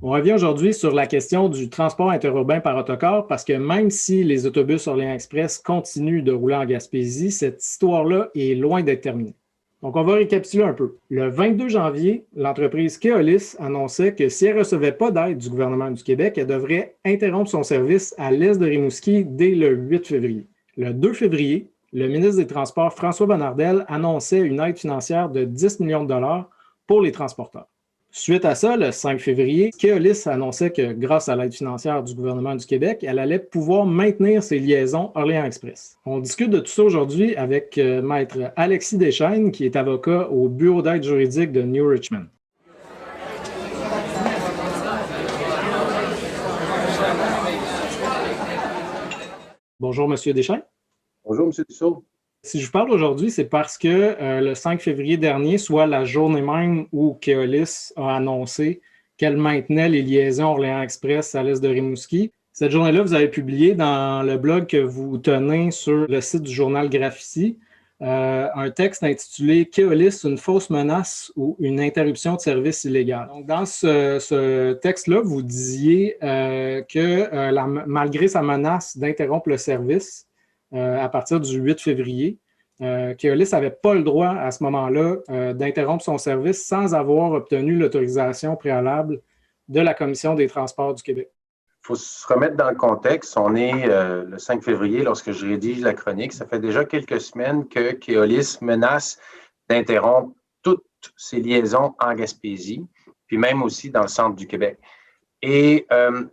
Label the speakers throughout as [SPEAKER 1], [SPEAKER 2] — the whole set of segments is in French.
[SPEAKER 1] On revient aujourd'hui sur la question du transport interurbain par autocar parce que même si les autobus Orléans Express continuent de rouler en Gaspésie, cette histoire-là est loin d'être terminée. Donc, on va récapituler un peu. Le 22 janvier, l'entreprise Keolis annonçait que si elle ne recevait pas d'aide du gouvernement du Québec, elle devrait interrompre son service à l'est de Rimouski dès le 8 février. Le 2 février, le ministre des Transports, François Bonnardel, annonçait une aide financière de 10 millions de dollars pour les transporteurs. Suite à ça, le 5 février, Keolis annonçait que grâce à l'aide financière du gouvernement du Québec, elle allait pouvoir maintenir ses liaisons Orléans Express. On discute de tout ça aujourd'hui avec maître Alexis Deschênes, qui est avocat au Bureau d'aide juridique de New Richmond. Bonjour, Monsieur Deschênes.
[SPEAKER 2] Bonjour, M. Dussault.
[SPEAKER 1] Si je vous parle aujourd'hui, c'est parce que le 5 février dernier, soit la journée même où Keolis a annoncé qu'elle maintenait les liaisons Orléans Express à l'est de Rimouski, cette journée-là, vous avez publié dans le blog que vous tenez sur le site du journal Graphici un texte intitulé « Keolis, une fausse menace ou une interruption de service illégale ». Donc, dans ce texte-là, vous disiez malgré sa menace d'interrompre le service, à partir du 8 février, Keolis n'avait pas le droit à ce moment-là d'interrompre son service sans avoir obtenu l'autorisation préalable de la Commission des transports du Québec.
[SPEAKER 2] Il faut se remettre dans le contexte. On est le 5 février lorsque je rédige la chronique. Ça fait déjà quelques semaines que Keolis menace d'interrompre toutes ses liaisons en Gaspésie, puis même aussi dans le centre du Québec. Et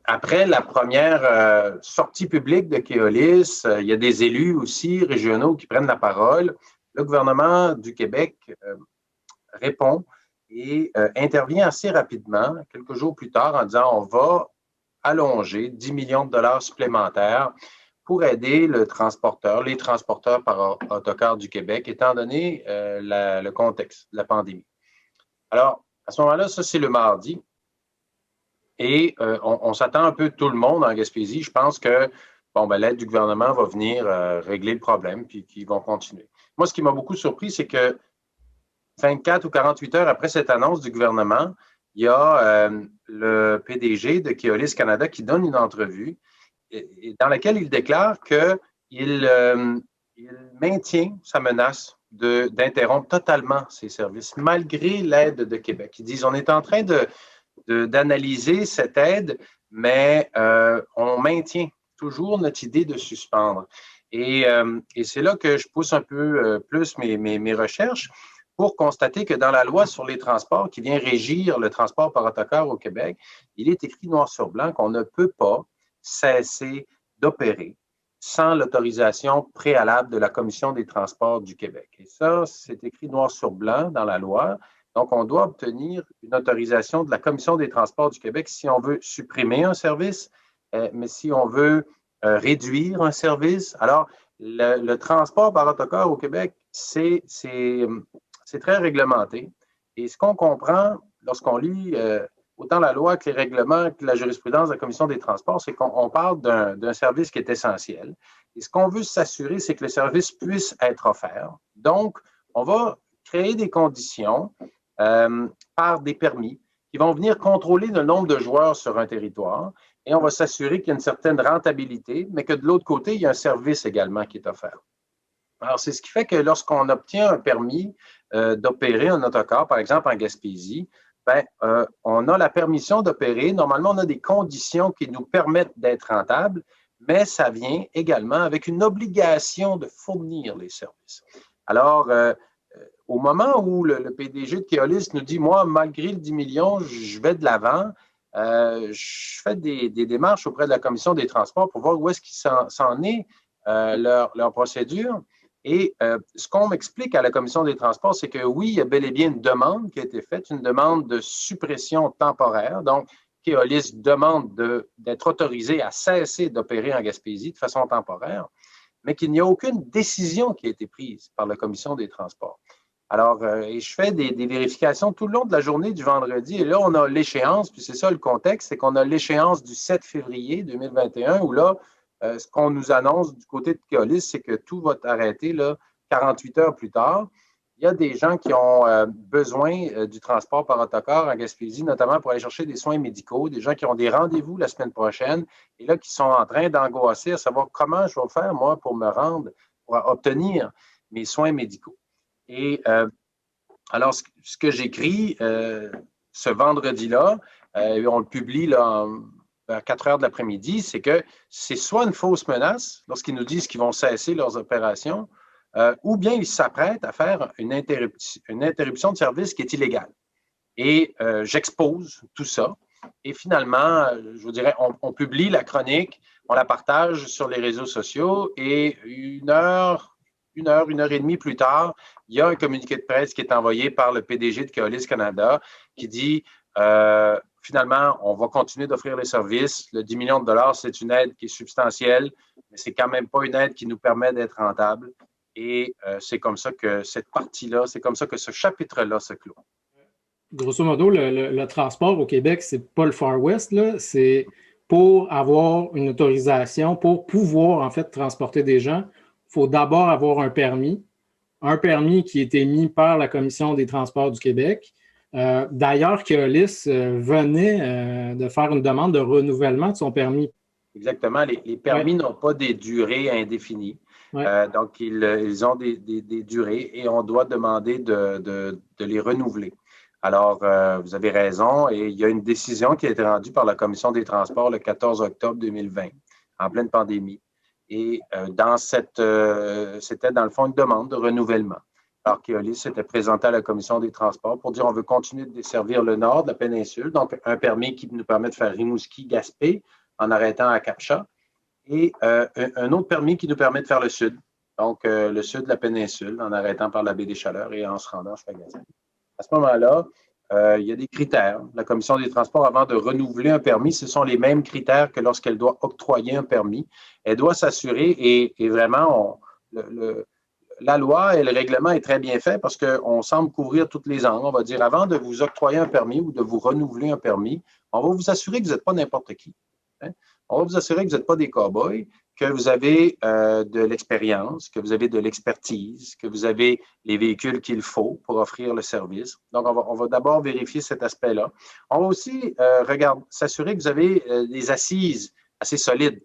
[SPEAKER 2] après la première sortie publique de Keolis, il y a des élus aussi régionaux qui prennent la parole. Le gouvernement du Québec répond et intervient assez rapidement, quelques jours plus tard, en disant on va allonger 10 millions de dollars supplémentaires pour aider les transporteurs par autocar du Québec, étant donné le contexte de la pandémie. Alors, à ce moment-là, ça c'est le mardi. Et on s'attend un peu tout le monde en Gaspésie. Je pense que l'aide du gouvernement va venir régler le problème puis qu'ils vont continuer. Moi, ce qui m'a beaucoup surpris, c'est que 24 ou 48 heures après cette annonce du gouvernement, il y a le PDG de Keolis Canada qui donne une entrevue dans laquelle il déclare qu'il maintient sa menace d'interrompre totalement ses services malgré l'aide de Québec. Ils disent on est en train d'analyser cette aide, mais on maintient toujours notre idée de suspendre. Et c'est là que je pousse un peu plus mes recherches pour constater que dans la loi sur les transports qui vient régir le transport par autocar au Québec, il est écrit noir sur blanc qu'on ne peut pas cesser d'opérer sans l'autorisation préalable de la Commission des transports du Québec. Et ça, c'est écrit noir sur blanc dans la loi. Donc, on doit obtenir une autorisation de la Commission des transports du Québec si on veut supprimer un service, mais si on veut réduire un service. Alors, le transport par autocar au Québec, c'est très réglementé. Et ce qu'on comprend lorsqu'on lit autant la loi que les règlements, que la jurisprudence de la Commission des transports, c'est qu'on parle d'un service qui est essentiel. Et ce qu'on veut s'assurer, c'est que le service puisse être offert. Donc, on va créer des conditions par des permis qui vont venir contrôler le nombre de joueurs sur un territoire et on va s'assurer qu'il y a une certaine rentabilité, mais que de l'autre côté, il y a un service également qui est offert. Alors, c'est ce qui fait que lorsqu'on obtient un permis d'opérer un autocar, par exemple en Gaspésie, on a la permission d'opérer. Normalement, on a des conditions qui nous permettent d'être rentables, mais ça vient également avec une obligation de fournir les services. Alors, au moment où le PDG de Keolis nous dit, moi, malgré le 10 millions, je vais de l'avant, je fais des démarches auprès de la Commission des transports pour voir où est-ce qu'il s'en est leur procédure. Et ce qu'on m'explique à la Commission des transports, c'est que oui, il y a bel et bien une demande qui a été faite, une demande de suppression temporaire. Donc, Keolis demande d'être autorisé à cesser d'opérer en Gaspésie de façon temporaire, mais qu'il n'y a aucune décision qui a été prise par la Commission des transports. Alors, je fais des vérifications tout le long de la journée du vendredi, et là, on a l'échéance, puis c'est ça le contexte, c'est qu'on a l'échéance du 7 février 2021, où là, ce qu'on nous annonce du côté de Keolis, c'est que tout va arrêter là, 48 heures plus tard. il y a des gens qui ont besoin du transport par autocar en Gaspésie, notamment pour aller chercher des soins médicaux, des gens qui ont des rendez-vous la semaine prochaine et là qui sont en train d'angoisser à savoir comment je vais faire, moi, pour me rendre, pour obtenir mes soins médicaux. Et alors, ce que j'écris ce vendredi-là, on le publie là, à 4 heures de l'après-midi, c'est que c'est soit une fausse menace lorsqu'ils nous disent qu'ils vont cesser leurs opérations, ou bien ils s'apprêtent à faire une interruption de service qui est illégale. Et j'expose tout ça. Et finalement, je vous dirais, on publie la chronique, on la partage sur les réseaux sociaux et une heure et demie plus tard, il y a un communiqué de presse qui est envoyé par le PDG de Keolis Canada qui dit finalement, on va continuer d'offrir les services. Le 10 millions de dollars, c'est une aide qui est substantielle, mais c'est quand même pas une aide qui nous permet d'être rentable. Et c'est comme ça que cette partie-là, c'est comme ça que ce chapitre-là se clôt.
[SPEAKER 1] Grosso modo, le transport au Québec, c'est pas le Far West, là. C'est pour avoir une autorisation, pour pouvoir en fait transporter des gens, il faut d'abord avoir un permis qui a été émis par la Commission des transports du Québec. D'ailleurs, Keolis venait de faire une demande de renouvellement de son permis.
[SPEAKER 2] Exactement. Les permis n'ont pas des durées indéfinies. Donc, ils ont des durées et on doit demander de les renouveler. Alors, vous avez raison et il y a une décision qui a été rendue par la Commission des transports le 14 octobre 2020, en pleine pandémie. Et c'était dans le fond une demande de renouvellement. Alors, Keolis s'était présenté à la Commission des transports pour dire on veut continuer de desservir le nord de la péninsule, donc un permis qui nous permet de faire Rimouski-Gaspé en arrêtant à Cap-Chat, et un autre permis qui nous permet de faire le sud, donc le sud de la péninsule, en arrêtant par la baie des Chaleurs et en se rendant jusqu'à Gaspé. À ce moment-là, il y a des critères. La Commission des transports, avant de renouveler un permis, ce sont les mêmes critères que lorsqu'elle doit octroyer un permis. Elle doit s'assurer, et vraiment, la loi et le règlement est très bien fait parce qu'on semble couvrir toutes les angles. On va dire, avant de vous octroyer un permis ou de vous renouveler un permis, on va vous assurer que vous n'êtes pas n'importe qui. Hein? On va vous assurer que vous n'êtes pas des cow-boys, que vous avez de l'expérience, que vous avez de l'expertise, que vous avez les véhicules qu'il faut pour offrir le service. Donc, on va d'abord vérifier cet aspect-là. On va aussi s'assurer que vous avez des assises assez solides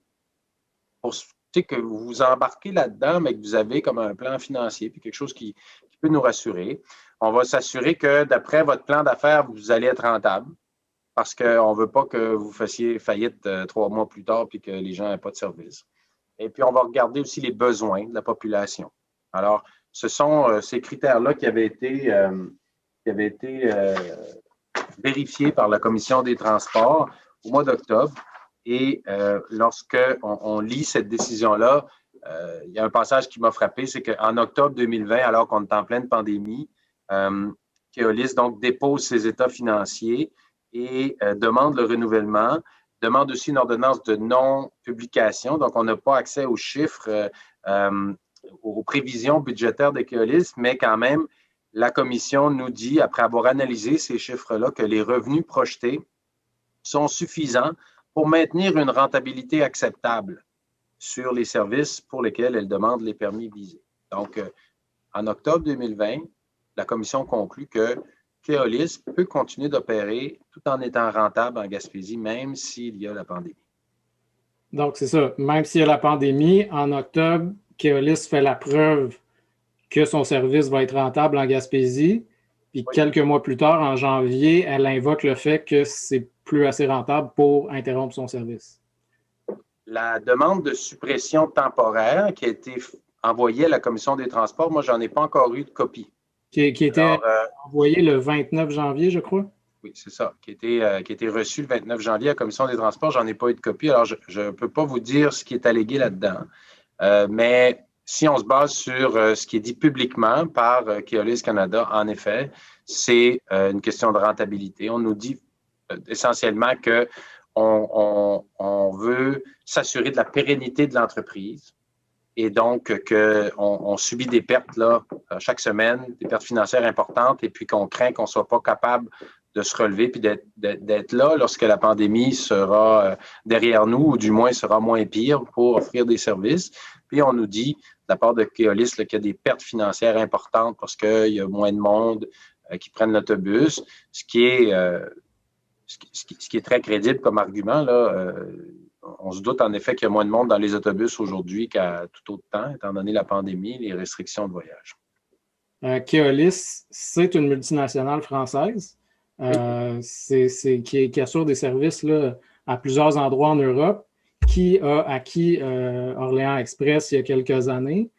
[SPEAKER 2] pour que vous vous embarquez là-dedans, mais que vous avez comme un plan financier, puis quelque chose qui peut nous rassurer. On va s'assurer que d'après votre plan d'affaires, vous allez être rentable parce qu'on ne veut pas que vous fassiez faillite 3 mois plus tard puis que les gens n'aient pas de service. Et puis, on va regarder aussi les besoins de la population. Alors, ce sont ces critères-là qui avaient été vérifiés par la Commission des transports au mois d'octobre. Et lorsqu'on lit cette décision-là, il y a un passage qui m'a frappé, c'est qu'en octobre 2020, alors qu'on est en pleine pandémie, Keolis donc dépose ses états financiers et demande le renouvellement, demande aussi une ordonnance de non-publication. Donc, on n'a pas accès aux chiffres, aux prévisions budgétaires de Keolis, mais quand même, la Commission nous dit, après avoir analysé ces chiffres-là, que les revenus projetés sont suffisants pour maintenir une rentabilité acceptable sur les services pour lesquels elle demande les permis visés. Donc, en octobre 2020, la Commission conclut que Keolis peut continuer d'opérer tout en étant rentable en Gaspésie, même s'il y a la pandémie.
[SPEAKER 1] Donc, c'est ça. Même s'il y a la pandémie, en octobre, Keolis fait la preuve que son service va être rentable en Gaspésie. Puis quelques mois plus tard, en janvier, elle invoque le fait que c'est plus assez rentable pour interrompre son service.
[SPEAKER 2] La demande de suppression temporaire qui a été envoyée à la Commission des transports, moi, j'en ai pas encore eu de copie.
[SPEAKER 1] Qui était envoyée le 29 janvier, je crois?
[SPEAKER 2] Oui, c'est ça, qui a été reçu le 29 janvier à la Commission des transports. J'en ai pas eu de copie, alors je ne peux pas vous dire ce qui est allégué là-dedans. Mais si on se base sur ce qui est dit publiquement par Keolis Canada, en effet, c'est une question de rentabilité. On nous dit essentiellement qu'on veut s'assurer de la pérennité de l'entreprise et donc qu'on subit des pertes là, chaque semaine, des pertes financières importantes et puis qu'on craint qu'on ne soit pas capable de se relever puis d'être là lorsque la pandémie sera derrière nous ou du moins sera moins pire pour offrir des services. Puis on nous dit, la part de Keolis qu'il y a des pertes financières importantes parce qu'il y a moins de monde qui prennent l'autobus, ce qui est très crédible comme argument. Là, on se doute en effet qu'il y a moins de monde dans les autobus aujourd'hui qu'à tout autre temps, étant donné la pandémie, les restrictions de voyage.
[SPEAKER 1] Keolis, c'est une multinationale française qui assure des services là, à plusieurs endroits en Europe, qui a acquis Orléans Express il y a quelques années.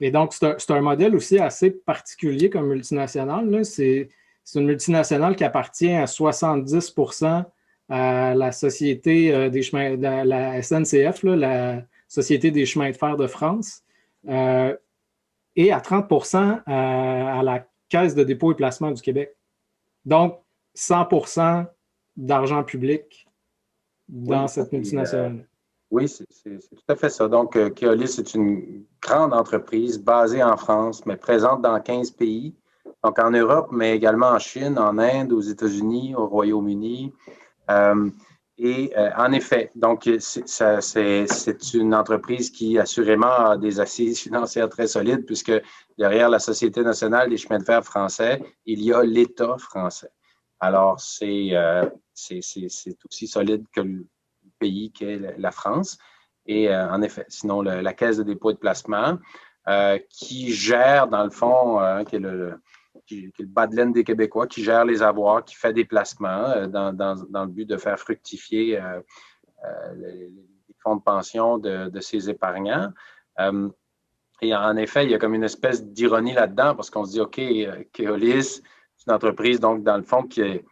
[SPEAKER 1] Et donc, c'est un modèle aussi assez particulier comme multinationale. C'est une multinationale qui appartient à 70% à la Société des chemins, la SNCF, là, la Société des chemins de fer de France, et à 30% à la Caisse de dépôt et placement du Québec. Donc, 100% d'argent public dans cette multinationale.
[SPEAKER 2] Oui, c'est tout à fait ça. Donc, Keolis est une grande entreprise basée en France, mais présente dans 15 pays. Donc, en Europe, mais également en Chine, en Inde, aux États-Unis, au Royaume-Uni. En effet, donc, c'est une entreprise qui, assurément, a des assises financières très solides, puisque derrière la Société nationale des chemins de fer français, il y a l'État français. Alors, c'est aussi solide que le pays qu'est la France. Et en effet, sinon, la Caisse de dépôt et de placement, qui gère, dans le fond, qui est le bas de laine des Québécois, qui gère les avoirs, qui fait des placements dans le but de faire fructifier les fonds de pension de ses épargnants. Et en effet, il y a comme une espèce d'ironie là-dedans, parce qu'on se dit, OK, Keolis, c'est une entreprise, donc, dans le fond, qui est,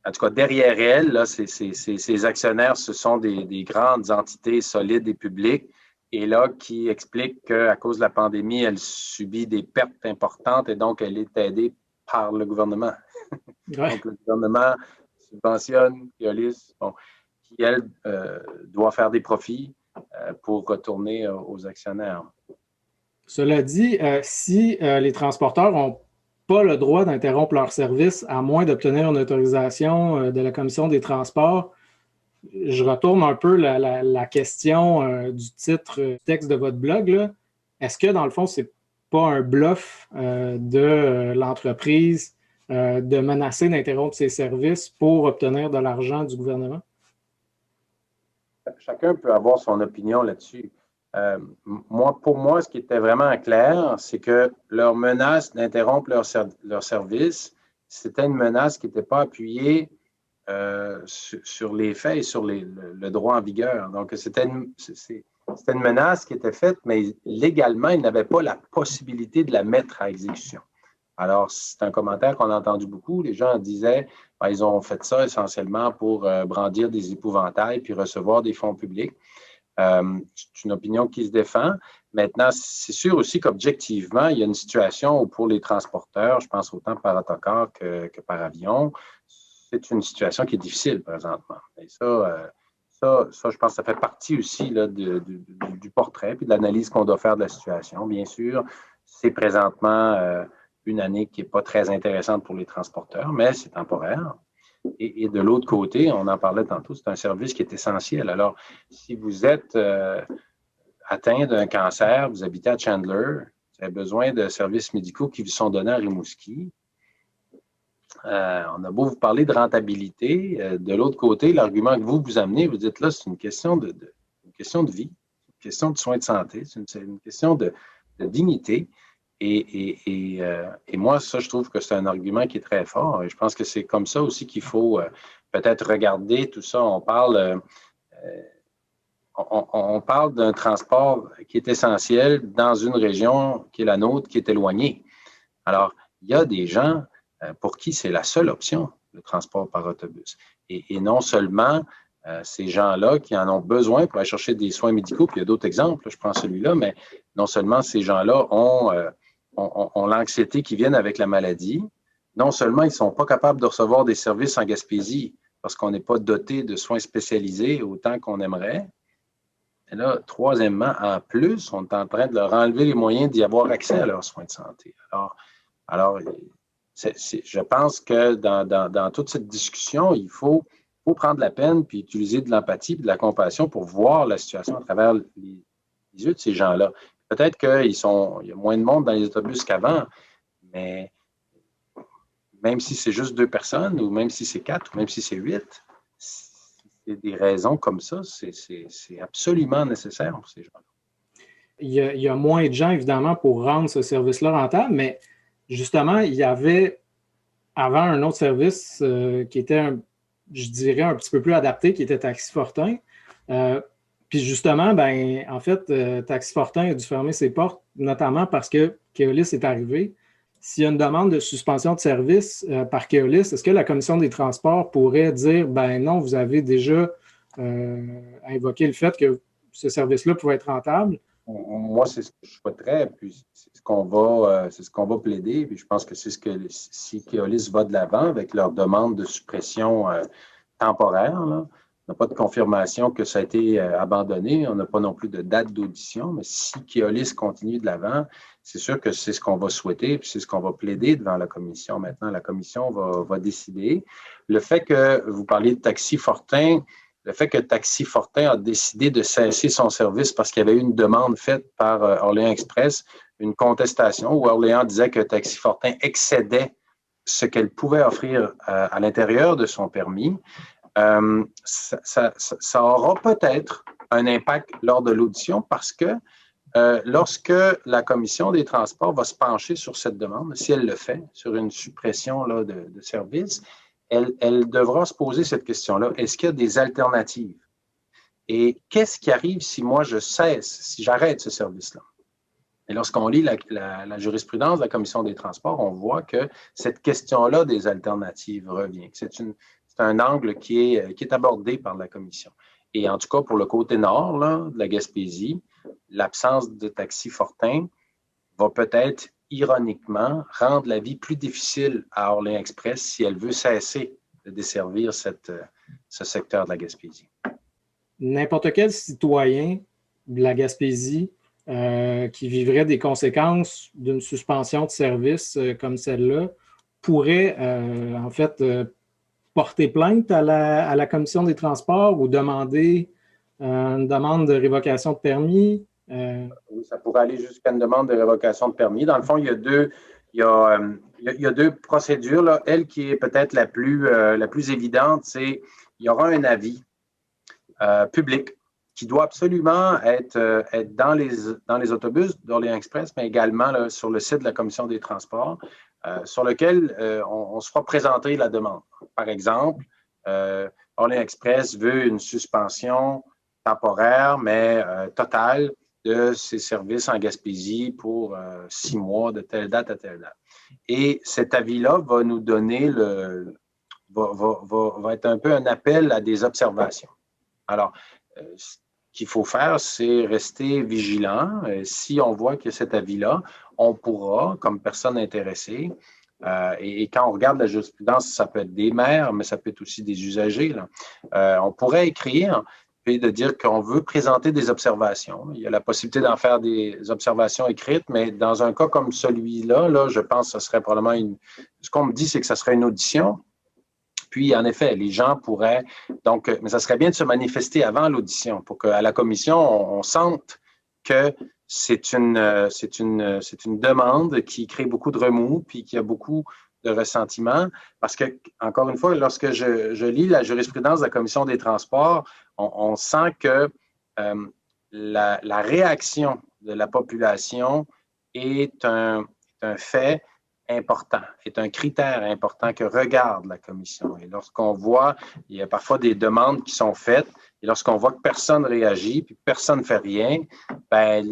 [SPEAKER 2] en tout cas, derrière elle, là, ses actionnaires, ce sont des grandes entités solides et publiques, et là, qui expliquent qu'à cause de la pandémie, elle subit des pertes importantes et donc elle est aidée par le gouvernement. Ouais. Donc, le gouvernement subventionne Keolis, qui, elle, doit faire des profits pour retourner aux actionnaires.
[SPEAKER 1] Cela dit, si les transporteurs n'ont pas le droit d'interrompre leur service à moins d'obtenir une autorisation de la Commission des transports, je retourne un peu la question du titre du texte de votre blog. Est-ce que, dans le fond, c'est pas un bluff de l'entreprise de menacer d'interrompre ses services pour obtenir de l'argent du gouvernement?
[SPEAKER 2] Chacun peut avoir son opinion là-dessus. Pour moi, ce qui était vraiment clair, c'est que leur menace d'interrompre leur service, c'était une menace qui n'était pas appuyée sur les faits et sur le droit en vigueur. Donc, c'était une menace qui était faite, mais légalement, ils n'avaient pas la possibilité de la mettre à exécution. Alors, c'est un commentaire qu'on a entendu beaucoup. Les gens disaient, ils ont fait ça essentiellement pour brandir des épouvantails puis recevoir des fonds publics. C'est une opinion qui se défend. Maintenant, c'est sûr aussi qu'objectivement, il y a une situation où pour les transporteurs, je pense autant par autocar que par avion, c'est une situation qui est difficile présentement. Et ça, je pense que ça fait partie aussi là, du portrait et de l'analyse qu'on doit faire de la situation. Bien sûr, c'est présentement une année qui n'est pas très intéressante pour les transporteurs, mais c'est temporaire. Et de l'autre côté, on en parlait tantôt, c'est un service qui est essentiel. Alors, si vous êtes atteint d'un cancer, vous habitez à Chandler, vous avez besoin de services médicaux qui vous sont donnés à Rimouski, on a beau vous parler de rentabilité, de l'autre côté, l'argument que vous amenez, vous dites là, c'est une question de vie, une question de soins de santé, c'est une question de dignité. Et moi, ça, je trouve que c'est un argument qui est très fort. Et je pense que c'est comme ça aussi qu'il faut peut-être regarder tout ça. On parle d'un transport qui est essentiel dans une région qui est la nôtre, qui est éloignée. Alors, il y a des gens pour qui c'est la seule option, le transport par autobus. Et non seulement ces gens-là qui en ont besoin pour aller chercher des soins médicaux, puis il y a d'autres exemples, je prends celui-là, mais non seulement ces gens-là ont l'anxiété qui vient avec la maladie, non seulement ils ne sont pas capables de recevoir des services en Gaspésie parce qu'on n'est pas doté de soins spécialisés autant qu'on aimerait. Et là, troisièmement, en plus, on est en train de leur enlever les moyens d'y avoir accès à leurs soins de santé. Alors je pense que dans toute cette discussion, il faut prendre la peine puis utiliser de l'empathie et de la compassion pour voir la situation à travers les yeux de ces gens-là. peut-être qu'il y a moins de monde dans les autobus qu'avant, mais même si c'est juste 2 personnes, ou même si c'est 4, ou même si c'est 8, c'est des raisons comme ça, c'est absolument nécessaire pour ces gens-là.
[SPEAKER 1] Il y a moins de gens, évidemment, pour rendre ce service-là rentable, mais justement, il y avait avant un autre service qui était, je dirais, un petit peu plus adapté, qui était Taxi Fortin. Puis justement, ben, en fait, Taxi Fortin a dû fermer ses portes, notamment parce que Keolis est arrivé. S'il y a une demande de suspension de service par Keolis, est-ce que la Commission des transports pourrait dire, ben non, vous avez déjà invoqué le fait que ce service-là pouvait être rentable?
[SPEAKER 2] Moi, c'est ce que je souhaiterais, puis c'est ce qu'on va plaider, puis je pense que c'est ce que si Keolis va de l'avant avec leur demande de suppression temporaire, là, on n'a pas de confirmation que ça a été abandonné, on n'a pas non plus de date d'audition, mais si Keolis continue de l'avant, c'est sûr que c'est ce qu'on va souhaiter, puis c'est ce qu'on va plaider devant la commission. Maintenant, la commission va décider. Le fait que vous parliez de Taxi Fortin, le fait que Taxi Fortin a décidé de cesser son service parce qu'il y avait eu une demande faite par Orléans Express, une contestation où Orléans disait que Taxi Fortin excédait ce qu'elle pouvait offrir à l'intérieur de son permis, ça aura peut-être un impact lors de l'audition parce que lorsque la Commission des transports va se pencher sur cette demande, si elle le fait, sur une suppression là, de service, elle devra se poser cette question-là. Est-ce qu'il y a des alternatives? Et qu'est-ce qui arrive si moi je cesse, si j'arrête ce service-là? Et lorsqu'on lit la jurisprudence de la Commission des transports, on voit que cette question-là des alternatives revient. C'est un angle qui est abordé par la Commission. Et en tout cas, pour le côté nord là, de la Gaspésie, l'absence de Taxi Fortin va peut-être ironiquement, rendre la vie plus difficile à Orléans Express si elle veut cesser de desservir ce secteur de la Gaspésie.
[SPEAKER 1] N'importe quel citoyen de la Gaspésie qui vivrait des conséquences d'une suspension de service comme celle-là pourrait en fait porter plainte à la Commission des transports ou demander une demande de révocation de permis.
[SPEAKER 2] Oui, ça pourrait aller jusqu'à une demande de révocation de permis. Dans le fond, il y a deux procédures. Là. Elle qui est peut-être la plus évidente, c'est qu'il y aura un avis public qui doit absolument être dans les autobus d'Orléans Express, mais également là, sur le site de la Commission des transports, sur lequel on se fera présenter la demande. Par exemple, Orléans Express veut une suspension temporaire, mais totale de ses services en Gaspésie pour 6 mois, de telle date à telle date. Et cet avis-là va nous donner va être un peu un appel à des observations. Alors, ce qu'il faut faire, c'est rester vigilant. Si on voit que cet avis-là, on pourra, comme personne intéressée, et quand on regarde la jurisprudence, ça peut être des maires, mais ça peut être aussi des usagers, là. On pourrait écrire et de dire qu'on veut présenter des observations. Il y a la possibilité d'en faire des observations écrites, mais dans un cas comme celui-là, là, je pense que ce serait probablement ce qu'on me dit, c'est que ce serait une audition. Puis, en effet, les gens pourraient... Donc, mais ça serait bien de se manifester avant l'audition pour qu'à la commission, on sente que c'est une demande qui crée beaucoup de remous puis qui a beaucoup de ressentiment. Parce que, encore une fois, lorsque je lis la jurisprudence de la Commission des transports, on sent que la réaction de la population est un fait important, est un critère important que regarde la Commission. Et lorsqu'on voit, il y a parfois des demandes qui sont faites, et lorsqu'on voit que personne ne réagit, puis personne ne fait rien, bien,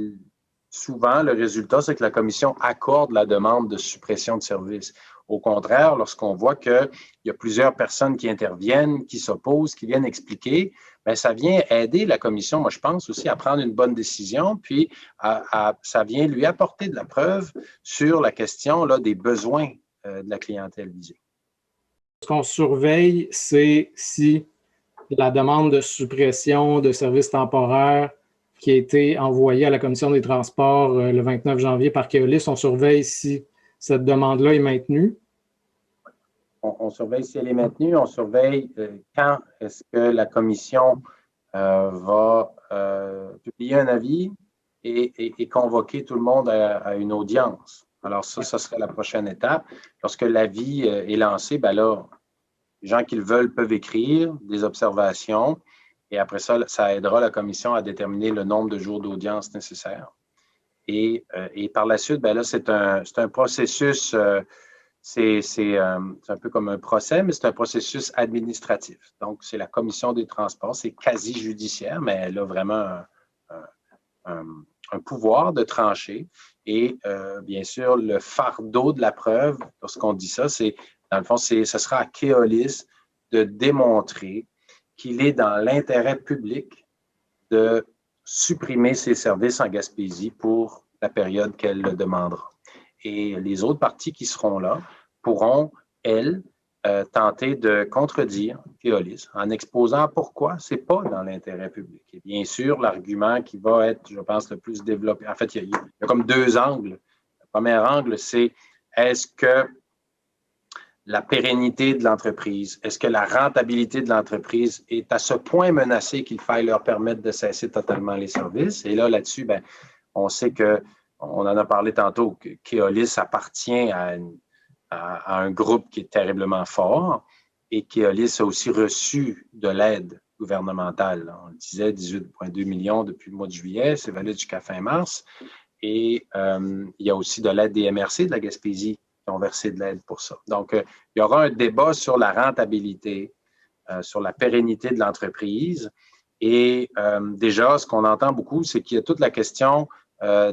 [SPEAKER 2] souvent, le résultat, c'est que la Commission accorde la demande de suppression de service. Au contraire, lorsqu'on voit qu'il y a plusieurs personnes qui interviennent, qui s'opposent, qui viennent expliquer, bien, ça vient aider la Commission, moi je pense aussi, à prendre une bonne décision, puis ça vient lui apporter de la preuve sur la question là, des besoins de la clientèle visée.
[SPEAKER 1] Ce qu'on surveille, c'est si la demande de suppression de services temporaires qui a été envoyée à la Commission des transports le 29 janvier par Keolis, on surveille si cette demande-là est maintenue.
[SPEAKER 2] On surveille si elle est maintenue, on surveille quand est-ce que la Commission va publier un avis, et convoquer tout le monde à une audience. Alors ça serait la prochaine étape. Lorsque l'avis est lancé, ben là, les gens qui le veulent peuvent écrire des observations et après ça, ça aidera la commission à déterminer le nombre de jours d'audience nécessaires. Et par la suite, ben là, c'est un processus, c'est un peu comme un procès, mais c'est un processus administratif. Donc, c'est la commission des transports, c'est quasi judiciaire, mais elle a vraiment un pouvoir de trancher. Et bien sûr, le fardeau de la preuve, lorsqu'on dit ça, c'est, dans le fond, ce sera à Keolis de démontrer qu'il est dans l'intérêt public de supprimer ses services en Gaspésie pour la période qu'elle le demandera. Et les autres parties qui seront là pourront, elles, tenter de contredire Keolis en exposant pourquoi ce n'est pas dans l'intérêt public. Et bien sûr, l'argument qui va être, je pense, le plus développé, en fait, il y a comme deux angles. Le premier angle, c'est est-ce que la pérennité de l'entreprise, est-ce que la rentabilité de l'entreprise est à ce point menacée qu'il faille leur permettre de cesser totalement les services? Et là, là-dessus, ben, on sait que, on en a parlé tantôt, que Keolis appartient à un groupe qui est terriblement fort et Keolis a aussi reçu de l'aide gouvernementale. On le disait, 18,2 millions depuis le mois de juillet, c'est valide jusqu'à fin mars. Et il y a aussi de l'aide des MRC de la Gaspésie qui ont versé de l'aide pour ça. Donc, il y aura un débat sur la rentabilité, sur la pérennité de l'entreprise. Et déjà, ce qu'on entend beaucoup, c'est qu'il y a toute la question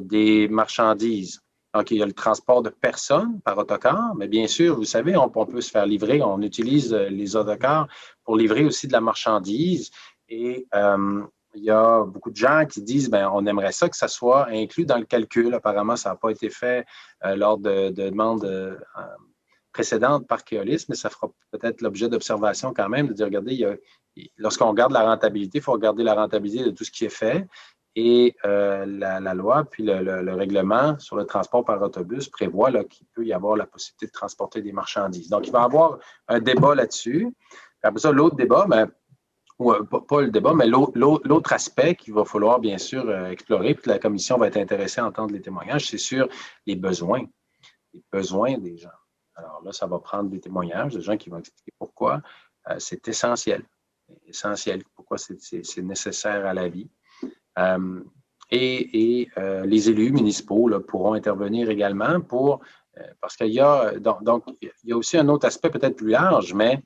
[SPEAKER 2] des marchandises. Donc, il y a le transport de personnes par autocar, mais bien sûr, vous savez, on peut se faire livrer, on utilise les autocars pour livrer aussi de la marchandise. Et il y a beaucoup de gens qui disent, bien, on aimerait ça que ça soit inclus dans le calcul. Apparemment, ça n'a pas été fait lors de demandes précédentes par Keolis, mais ça fera peut-être l'objet d'observation quand même, de dire, regardez, lorsqu'on regarde la rentabilité, il faut regarder la rentabilité de tout ce qui est fait. Et la loi, puis le règlement sur le transport par autobus prévoit qu'il peut y avoir la possibilité de transporter des marchandises. Donc, il va y avoir un débat là-dessus. Après ça, l'autre débat, ben, ou pas le débat, mais l'autre aspect qu'il va falloir bien sûr explorer, puis la commission va être intéressée à entendre les témoignages, c'est sur les besoins des gens. Alors là, ça va prendre des témoignages de gens qui vont expliquer pourquoi c'est essentiel, pourquoi c'est nécessaire à la vie. Et les élus municipaux là, pourront intervenir également parce qu'il y a donc il y a aussi un autre aspect peut-être plus large, mais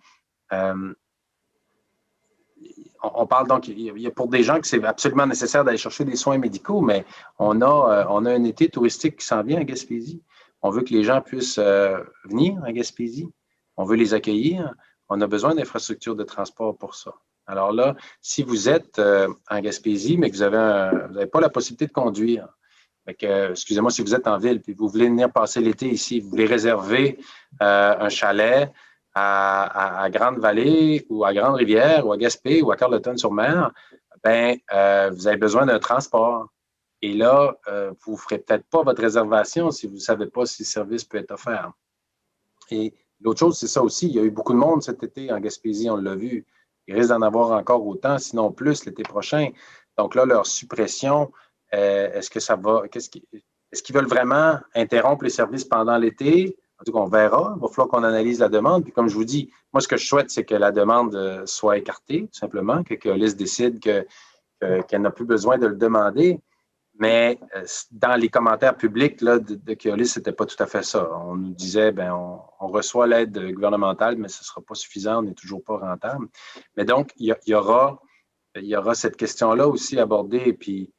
[SPEAKER 2] on parle donc, il y a pour des gens que c'est absolument nécessaire d'aller chercher des soins médicaux, mais on a un été touristique qui s'en vient à Gaspésie. On veut que les gens puissent venir à Gaspésie. On veut les accueillir. On a besoin d'infrastructures de transport pour ça. Alors là, si vous êtes en Gaspésie, mais que vous n'avez pas la possibilité de conduire, excusez-moi, si vous êtes en ville et vous voulez venir passer l'été ici, vous voulez réserver un chalet à Grande-Vallée ou à Grande-Rivière ou à Gaspé ou à Carleton-sur-Mer, ben, vous avez besoin d'un transport. Et là, vous ne ferez peut-être pas votre réservation si vous ne savez pas si le service peut être offert. Et l'autre chose, c'est ça aussi. Il y a eu beaucoup de monde cet été en Gaspésie, on l'a vu. Il risque d'en avoir encore autant, sinon plus, l'été prochain. Donc là, leur suppression, est-ce que ça va... Est-ce qu'ils veulent vraiment interrompre les services pendant l'été? En tout cas, on verra. Il va falloir qu'on analyse la demande. Puis comme je vous dis, moi, ce que je souhaite, c'est que la demande soit écartée, tout simplement, que Keolis décide qu'elle n'a plus besoin de le demander. Mais dans les commentaires publics là, de Keolis, ce n'était pas tout à fait ça. On nous disait, bien, on reçoit l'aide gouvernementale, mais ce ne sera pas suffisant, on n'est toujours pas rentable. Mais donc, il y aura cette question-là aussi abordée. Et puis,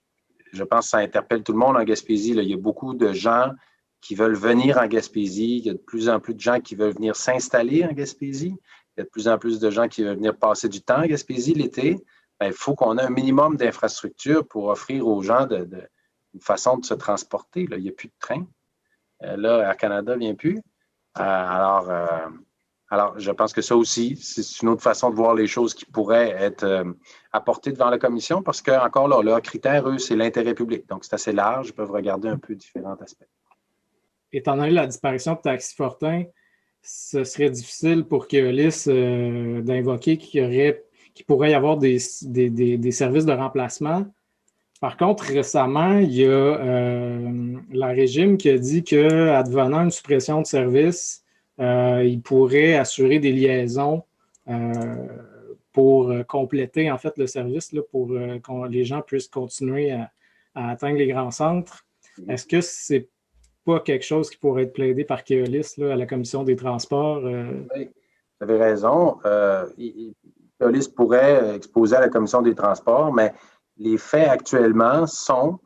[SPEAKER 2] je pense que ça interpelle tout le monde en Gaspésie. Là. Il y a beaucoup de gens qui veulent venir en Gaspésie. Il y a de plus en plus de gens qui veulent venir s'installer en Gaspésie. Il y a de plus en plus de gens qui veulent venir passer du temps en Gaspésie l'été. Bien, il faut qu'on ait un minimum d'infrastructures pour offrir aux gens une façon de se transporter. Là. Il n'y a plus de train. Là, Air Canada ne vient plus. Alors, je pense que ça aussi, c'est une autre façon de voir les choses qui pourraient être apportées devant la commission parce que, encore là, leur critère, eux, c'est l'intérêt public. Donc, c'est assez large. Ils peuvent regarder un peu différents aspects.
[SPEAKER 1] Étant donné la disparition de Taxi Fortin, ce serait difficile pour Keolis d'invoquer qu'il pourrait y avoir des services de remplacement Par contre, récemment, il y a la Régime qui a dit qu'advenant une suppression de service, il pourrait assurer des liaisons pour compléter en fait le service, là, pour que les gens puissent continuer à atteindre les grands centres. Est-ce que c'est pas quelque chose qui pourrait être plaidé par Keolis là, à la Commission des transports?
[SPEAKER 2] Oui, vous avez raison. Keolis pourrait exposer à la Commission des transports, mais les faits actuellement sont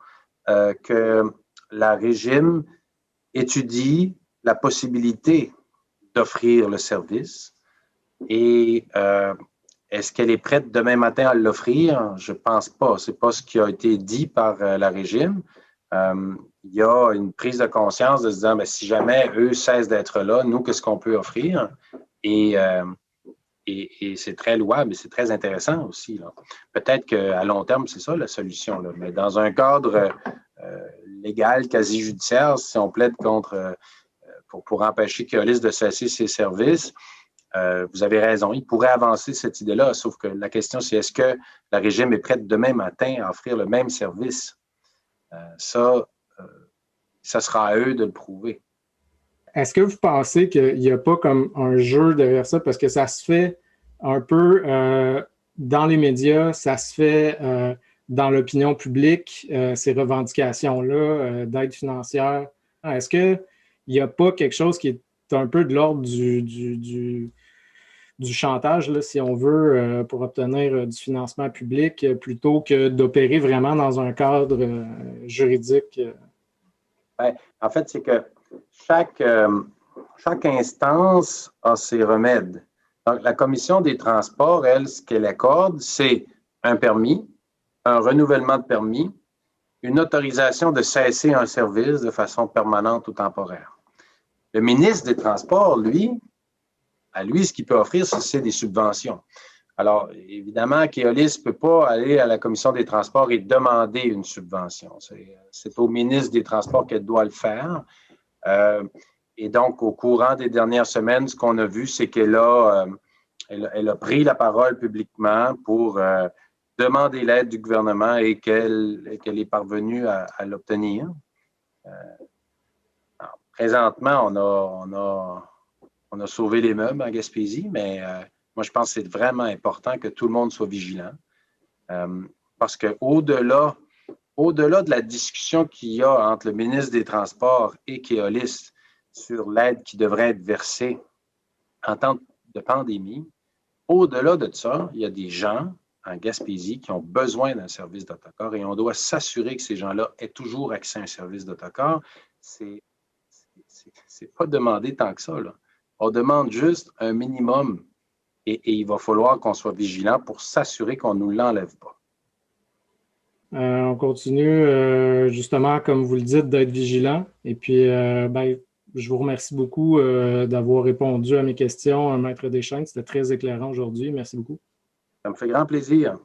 [SPEAKER 2] que la Régime étudie la possibilité d'offrir le service et est-ce qu'elle est prête demain matin à l'offrir? Je ne pense pas. Ce n'est pas ce qui a été dit par la Régime. Il y a une prise de conscience de se dire, si jamais eux cessent d'être là, nous, qu'est-ce qu'on peut offrir? Et c'est très louable et c'est très intéressant aussi. Peut-être qu'à long terme, c'est ça la solution. Là. Mais dans un cadre légal, quasi judiciaire, si on plaide contre pour empêcher Keolis de cesser ses services, vous avez raison, il pourrait avancer cette idée-là, sauf que la question, c'est est-ce que la Régime est prête demain matin à offrir le même service? Ça sera à eux de le prouver.
[SPEAKER 1] Est-ce que vous pensez qu'il n'y a pas comme un jeu derrière ça? Parce que ça se fait un peu dans les médias, ça se fait dans l'opinion publique, ces revendications-là d'aide financière. Est-ce qu'il n'y a pas quelque chose qui est un peu de l'ordre du chantage, là, si on veut, pour obtenir du financement public, plutôt que d'opérer vraiment dans un cadre juridique?
[SPEAKER 2] Bien, en fait, c'est que chaque instance a ses remèdes. Donc, la Commission des transports, elle, ce qu'elle accorde, c'est un permis, un renouvellement de permis, une autorisation de cesser un service de façon permanente ou temporaire. Le ministre des Transports, lui, ce qu'il peut offrir, c'est des subventions. Alors, évidemment, Keolis ne peut pas aller à la Commission des Transports et demander une subvention. C'est au ministre des Transports qu'elle doit le faire. Et donc, au courant des dernières semaines, ce qu'on a vu, c'est qu'elle a pris la parole publiquement pour demander l'aide du gouvernement et qu'elle est parvenue à l'obtenir. Présentement, on a sauvé les meubles en Gaspésie, mais moi, je pense que c'est vraiment important que tout le monde soit vigilant. Parce qu'au-delà de la discussion qu'il y a entre le ministre des Transports et Keolis sur l'aide qui devrait être versée en temps de pandémie, au-delà de ça, il y a des gens en Gaspésie qui ont besoin d'un service d'autocar et on doit s'assurer que ces gens-là aient toujours accès à un service d'autocar. C'est pas demandé tant que ça, là. On demande juste un minimum et il va falloir qu'on soit vigilant pour s'assurer qu'on ne nous l'enlève pas.
[SPEAKER 1] On continue, justement, comme vous le dites, d'être vigilant. Et puis, je vous remercie beaucoup d'avoir répondu à mes questions, Maître Deschênes. C'était très éclairant aujourd'hui. Merci beaucoup.
[SPEAKER 2] Ça me fait grand plaisir.